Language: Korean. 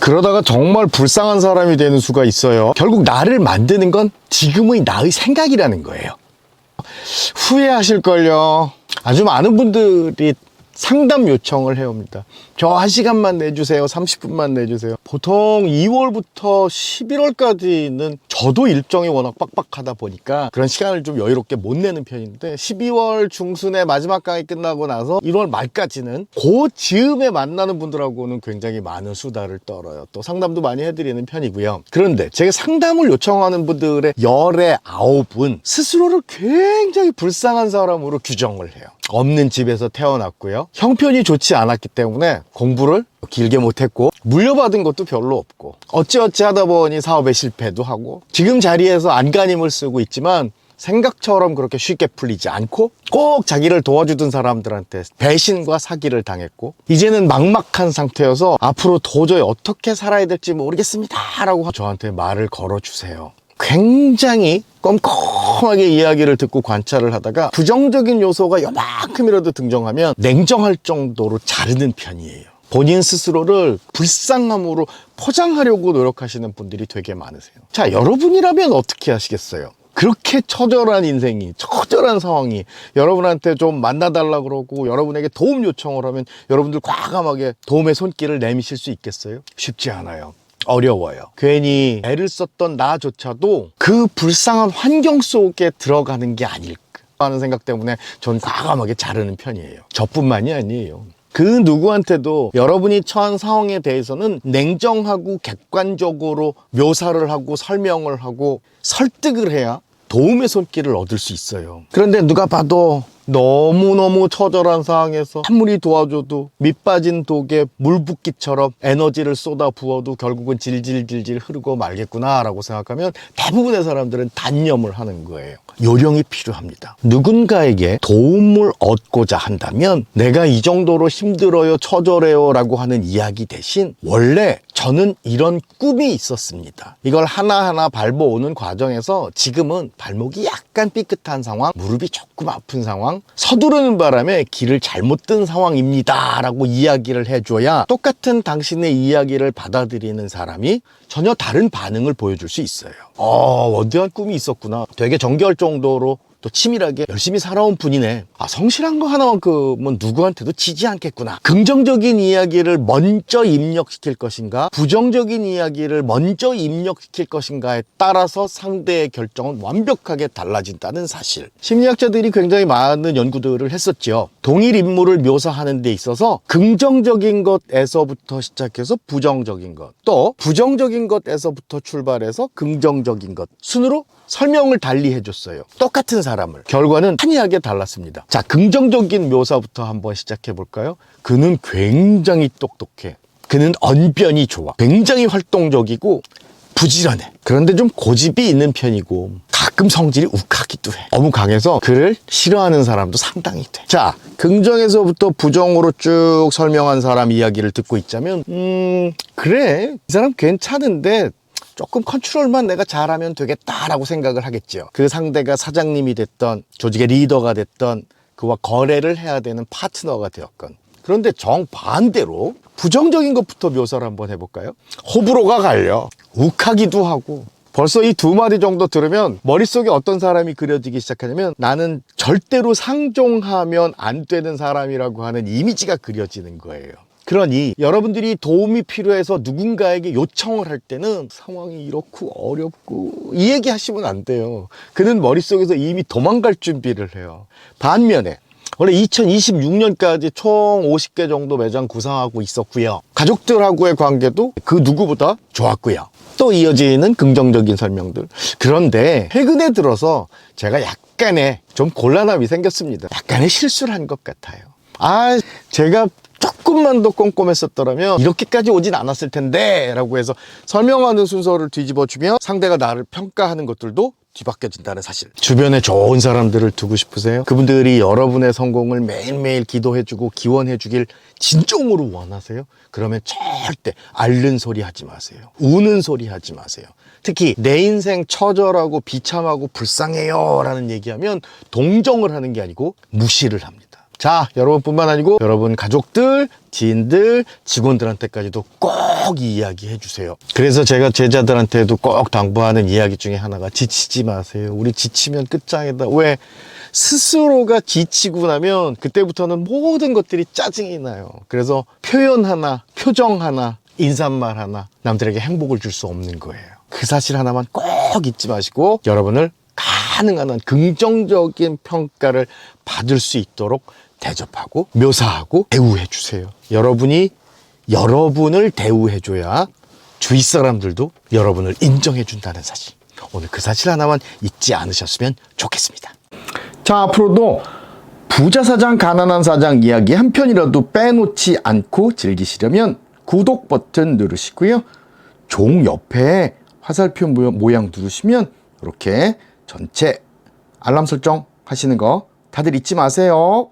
그러다가 정말 불쌍한 사람이 되는 수가 있어요. 결국 나를 만드는 건 지금의 나의 생각이라는 거예요. 후회하실걸요. 아주 많은 분들이 상담 요청을 해옵니다. 저 1시간만 내주세요. 30분만 내주세요. 보통 2월부터 11월까지는 저도 일정이 워낙 빡빡하다 보니까 그런 시간을 좀 여유롭게 못 내는 편인데 12월 중순에 마지막 강의 끝나고 나서 1월 말까지는 그 즈음에 만나는 분들하고는 굉장히 많은 수다를 떨어요. 또 상담도 많이 해드리는 편이고요. 그런데 제가 상담을 요청하는 분들의 열의 9은 스스로를 굉장히 불쌍한 사람으로 규정을 해요. 없는 집에서 태어났고요. 형편이 좋지 않았기 때문에 공부를 길게 못했고 물려받은 것도 별로 없고 어찌어찌 하다 보니 사업에 실패도 하고 지금 자리에서 안간힘을 쓰고 있지만 생각처럼 그렇게 쉽게 풀리지 않고 꼭 자기를 도와주던 사람들한테 배신과 사기를 당했고 이제는 막막한 상태여서 앞으로 도저히 어떻게 살아야 될지 모르겠습니다 라고 저한테 말을 걸어주세요. 굉장히 꼼꼼하게 이야기를 듣고 관찰을 하다가 부정적인 요소가 요만큼이라도 등장하면 냉정할 정도로 자르는 편이에요. 본인 스스로를 불쌍함으로 포장하려고 노력하시는 분들이 되게 많으세요. 자, 여러분이라면 어떻게 하시겠어요? 그렇게 처절한 인생이, 처절한 상황이 여러분한테 좀 만나달라 그러고 여러분에게 도움 요청을 하면 여러분들 과감하게 도움의 손길을 내미실 수 있겠어요? 쉽지 않아요. 어려워요. 괜히 애를 썼던 나조차도 그 불쌍한 환경 속에 들어가는 게 아닐까 하는 생각 때문에 전 과감하게 자르는 편이에요. 저뿐만이 아니에요. 그 누구한테도 여러분이 처한 상황에 대해서는 냉정하고 객관적으로 묘사를 하고 설명을 하고 설득을 해야 도움의 손길을 얻을 수 있어요. 그런데 누가 봐도 너무너무 처절한 상황에서 아무리 도와줘도 밑 빠진 독에 물 붓기처럼 에너지를 쏟아 부어도 결국은 질질질질 흐르고 말겠구나 라고 생각하면 대부분의 사람들은 단념을 하는 거예요. 요령이 필요합니다. 누군가에게 도움을 얻고자 한다면 내가 이 정도로 힘들어요, 처절해요 라고 하는 이야기 대신 원래 저는 이런 꿈이 있었습니다. 이걸 하나하나 밟아오는 과정에서 지금은 발목이 약간 삐끗한 상황, 무릎이 조금 아픈 상황, 서두르는 바람에 길을 잘못 든 상황입니다 라고 이야기를 해줘야 똑같은 당신의 이야기를 받아들이는 사람이 전혀 다른 반응을 보여줄 수 있어요. 원대한 꿈이 있었구나. 되게 정겨울 정도로 또 치밀하게 열심히 살아온 분이네. 성실한 거 하나만큼은 누구한테도 지지 않겠구나. 긍정적인 이야기를 먼저 입력시킬 것인가, 부정적인 이야기를 먼저 입력시킬 것인가에 따라서 상대의 결정은 완벽하게 달라진다는 사실. 심리학자들이 굉장히 많은 연구들을 했었죠. 동일 인물을 묘사하는 데 있어서 긍정적인 것에서부터 시작해서 부정적인 것, 또 부정적인 것에서부터 출발해서 긍정적인 것 순으로 설명을 달리 해줬어요. 똑같은 사람을. 결과는 한이하게 달랐습니다. 자, 긍정적인 묘사부터 한번 시작해 볼까요? 그는 굉장히 똑똑해. 그는 언변이 좋아. 굉장히 활동적이고 부지런해. 그런데 좀 고집이 있는 편이고 가끔 성질이 욱하기도 해. 너무 강해서 그를 싫어하는 사람도 상당히 돼. 자, 긍정에서부터 부정으로 쭉 설명한 사람 이야기를 듣고 있자면 그래, 이 사람 괜찮은데 조금 컨트롤만 내가 잘하면 되겠다라고 생각을 하겠죠. 그 상대가 사장님이 됐던, 조직의 리더가 됐던, 그와 거래를 해야 되는 파트너가 되었건. 그런데 정반대로 부정적인 것부터 묘사를 한번 해볼까요? 호불호가 갈려. 욱하기도 하고. 벌써 이 두 마디 정도 들으면 머릿속에 어떤 사람이 그려지기 시작하냐면 나는 절대로 상종하면 안 되는 사람이라고 하는 이미지가 그려지는 거예요. 그러니 여러분들이 도움이 필요해서 누군가에게 요청을 할 때는 상황이 이렇고 어렵고 이 얘기 하시면 안 돼요. 그는 머릿속에서 이미 도망갈 준비를 해요. 반면에 원래 2026년까지 총 50개 정도 매장 구상하고 있었고요. 가족들하고의 관계도 그 누구보다 좋았고요. 또 이어지는 긍정적인 설명들. 그런데 최근에 들어서 제가 약간의 좀 곤란함이 생겼습니다. 약간의 실수를 한 것 같아요. 제가 조금만 더 꼼꼼했었더라면 이렇게까지 오진 않았을 텐데 라고 해서 설명하는 순서를 뒤집어주면 상대가 나를 평가하는 것들도 뒤바뀌어진다는 사실. 주변에 좋은 사람들을 두고 싶으세요? 그분들이 여러분의 성공을 매일매일 기도해주고 기원해주길 진정으로 원하세요? 그러면 절대 앓는 소리 하지 마세요. 우는 소리 하지 마세요. 특히 내 인생 처절하고 비참하고 불쌍해요 라는 얘기하면 동정을 하는 게 아니고 무시를 합니다. 자, 여러분뿐만 아니고 여러분 가족들, 지인들, 직원들한테까지도 꼭 이 이야기 해주세요. 그래서 제가 제자들한테도 꼭 당부하는 이야기 중에 하나가 지치지 마세요. 우리 지치면 끝장이다. 왜? 스스로가 지치고 나면 그때부터는 모든 것들이 짜증이 나요. 그래서 표현 하나, 표정 하나, 인사말 하나 남들에게 행복을 줄 수 없는 거예요. 그 사실 하나만 꼭 잊지 마시고 여러분을 가능한 한 긍정적인 평가를 받을 수 있도록 대접하고 묘사하고 대우해 주세요. 여러분이 여러분을 대우해 줘야 주위 사람들도 여러분을 인정해 준다는 사실. 오늘 그 사실 하나만 잊지 않으셨으면 좋겠습니다. 자, 앞으로도 부자 사장, 가난한 사장 이야기 한 편이라도 빼놓지 않고 즐기시려면 구독 버튼 누르시고요. 종 옆에 화살표 모양 누르시면 이렇게 전체 알람 설정 하시는 거 다들 잊지 마세요.